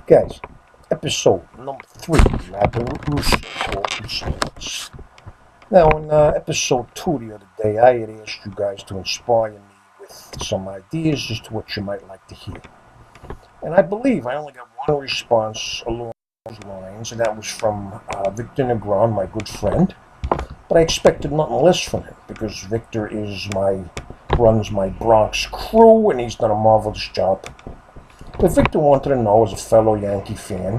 Guys, episode number 3, Rappin with Russo. Now, in episode 2 the other day, I had asked you guys to inspire me with some ideas as to what you might like to hear. And I believe I only got one response along those lines, and that was from Victor Negron, my good friend. But I expected nothing less from him, because Victor runs my Bronx crew, and he's done a marvelous job. But Victor wanted to know, as a fellow Yankee fan,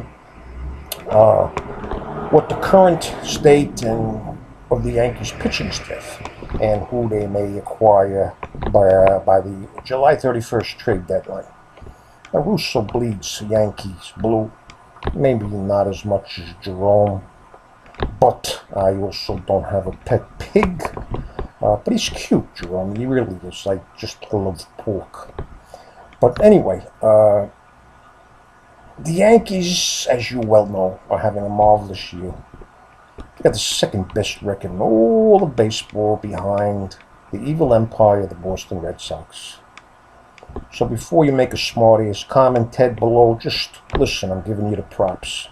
what the current state of the Yankees pitching staff and who they may acquire by the July 31st trade deadline. Now, Russo bleeds Yankees blue, maybe not as much as Jerome, but I also don't have a pet pig. But he's cute, Jerome. He really is. I just love pork. But anyway, the Yankees, as you well know, are having a marvelous year. They got the second best record in all of baseball behind the evil empire of the Boston Red Sox. So before you make a smarty-ass comment, Ted, below, just listen, I'm giving you the props.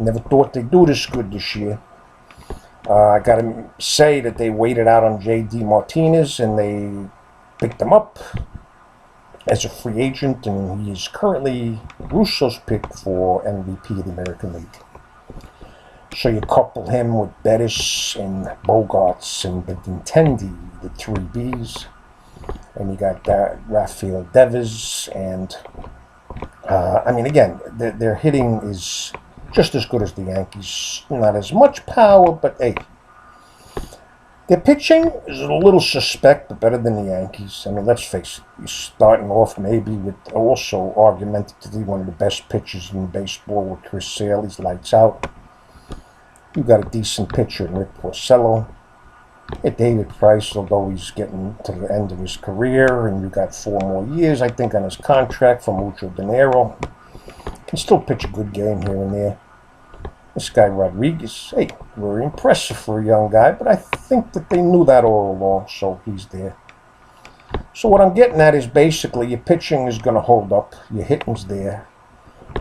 Never thought they'd do this good this year. I got to say that they waited out on J.D. Martinez, and they picked him up as a free agent, and he is currently Russo's pick for MVP of the American League. So you couple him with Bettis and Bogarts and Benintendi, the 3 Bs, and you got Rafael Devers, and I mean, again, their hitting is just as good as the Yankees. Not as much power, but hey. Their pitching is a little suspect, but better than the Yankees. I mean, let's face it. You're starting off maybe with also argumentatively one of the best pitchers in baseball with Chris Sale. He's lights out. You got a decent pitcher in Rick Porcello. You got David Price, although he's getting to the end of his career, and you got 4 more years, I think, on his contract for mucho dinero. Can still pitch a good game here and there. This guy Rodriguez, hey, very impressive for a young guy, but I think that they knew that all along, so he's there. So what I'm getting at is basically your pitching is going to hold up, your hitting's there,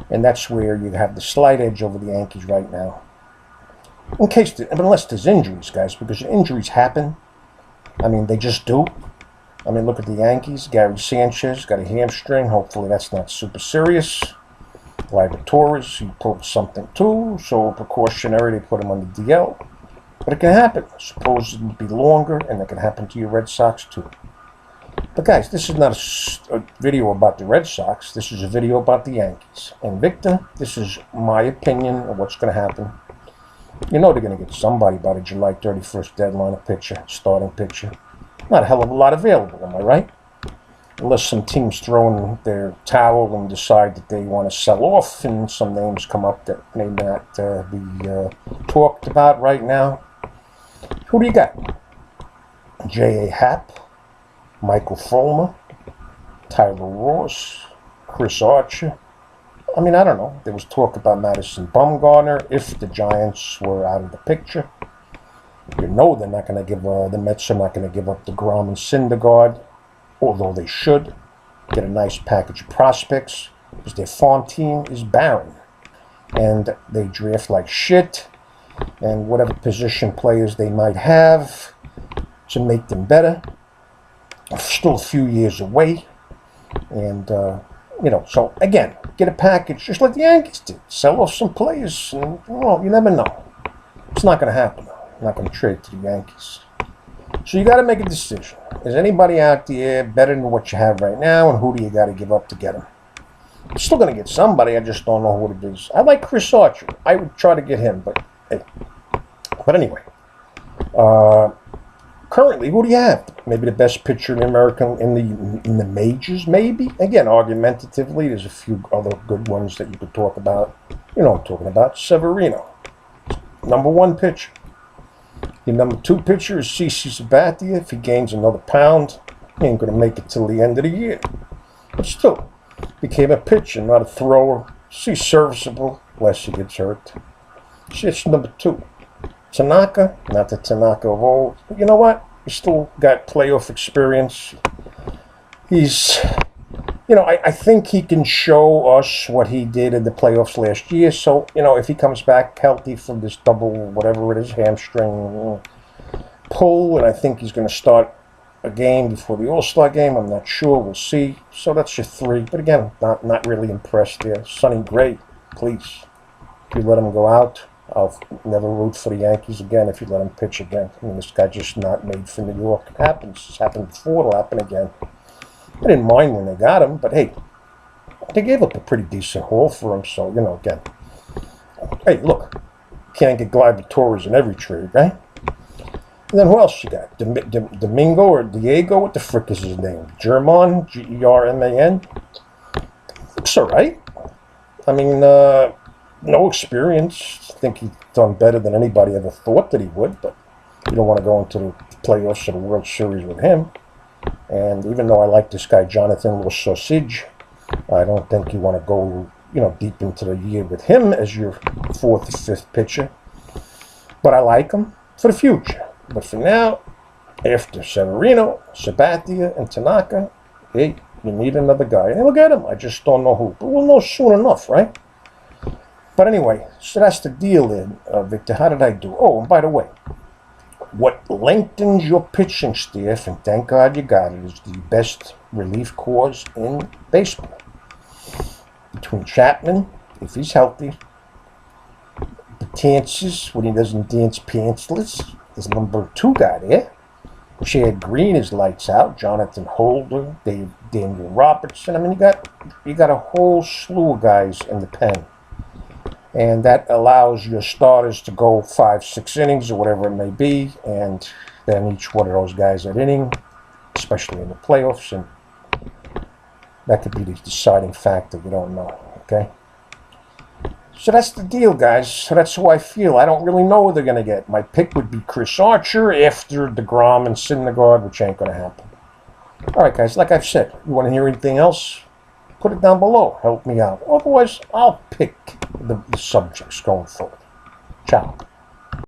and that's where you have the slight edge over the Yankees right now. Unless there's injuries, guys, because injuries happen. I mean, they just do. I mean, look at the Yankees. Gary Sanchez got a hamstring. Hopefully that's not super serious. Torres, he pulled something too, so precautionary, they put him on the DL. But it can happen. Suppose it would be longer, and it can happen to your Red Sox too. But guys, this is not a video about the Red Sox. This is a video about the Yankees. And Victor, this is my opinion of what's going to happen. You know they're going to get somebody by the July 31st deadline, a pitcher, starting pitcher. Not a hell of a lot available, am I right? Unless some teams throw in their towel and decide that they want to sell off, and some names come up that may not be talked about right now. Who do you got? J.A. Happ, Michael Fulmer, Tyler Ross, Chris Archer. I mean, I don't know. There was talk about Madison Bumgarner if the Giants were out of the picture. You know they're not going to give the Mets are not going to give up DeGrom and Syndergaard. Although they should get a nice package of prospects, because their farm team is barren. And they draft like shit, and whatever position players they might have to make them better are still a few years away. And, so again, get a package, just like the Yankees did. Sell off some players, and, well, you never know. It's not going to happen. I'm not going to trade to the Yankees. So you got to make a decision. Is anybody out there better than what you have right now, and who do you got to give up to get them? I'm still going to get somebody. I just don't know who it is. I like Chris Archer. I would try to get him, but hey. But anyway, currently, who do you have? Maybe the best pitcher in the American in the majors. Maybe again, argumentatively, there's a few other good ones that you could talk about. You know what I'm talking about? Severino, number 1 pitcher. Your number 2 pitcher is CC Sabathia. If he gains another pound, he ain't going to make it till the end of the year. But still, became a pitcher, not a thrower. He's serviceable, unless he gets hurt. Shit's number 2. Tanaka, not the Tanaka of old. But you know what? He's still got playoff experience. He's you know, I think he can show us what he did in the playoffs last year. So, you know, if he comes back healthy from this double, whatever it is, hamstring pull, and I think he's going to start a game before the All-Star game. I'm not sure. We'll see. So that's your 3. But again, not really impressed there. Sonny Gray, please. If you let him go out, I'll never root for the Yankees again if you let him pitch again. I mean, this guy just not made for New York. It happens. It's happened before. It'll happen again. I didn't mind when they got him, but hey, they gave up a pretty decent haul for him. So, you know, again, hey, look, can't get Gladiators in every trade, right? And then who else you got? Domingo or Diego? What the frick is his name? German? German? Looks all right. I mean, no experience. I think he's done better than anybody ever thought that he would, but you don't want to go into the playoffs or the World Series with him. And even though I like this guy, Jonathan Russo, I don't think you want to go, you know, deep into the year with him as your 4th or 5th pitcher. But I like him for the future. But for now, after Severino, Sabathia, and Tanaka, hey, you need another guy. And we'll get him. I just don't know who. But we'll know soon enough, right? But anyway, so that's the deal then, Victor. How did I do? Oh, and by the way, what lengthens your pitching staff, and thank God you got it, is the best relief corps in baseball. Between Chapman, if he's healthy, Betances, when he doesn't dance pantsless, is number 2 guy there. Chad Green is lights out. Jonathan Holder, Daniel Robertson. I mean, you got a whole slew of guys in the pen. And that allows your starters to go 5-6 innings or whatever it may be, and then each one of those guys at inning, especially in the playoffs, and that could be the deciding factor. You don't know, okay? So that's the deal, guys. So that's who I feel. I don't really know who they're going to get. My pick would be Chris Archer after DeGrom and Syndergaard, which ain't going to happen. All right, guys, like I've said, you want to hear anything else? Put it down below. Help me out. Otherwise, I'll pick the subjects going forward. Ciao.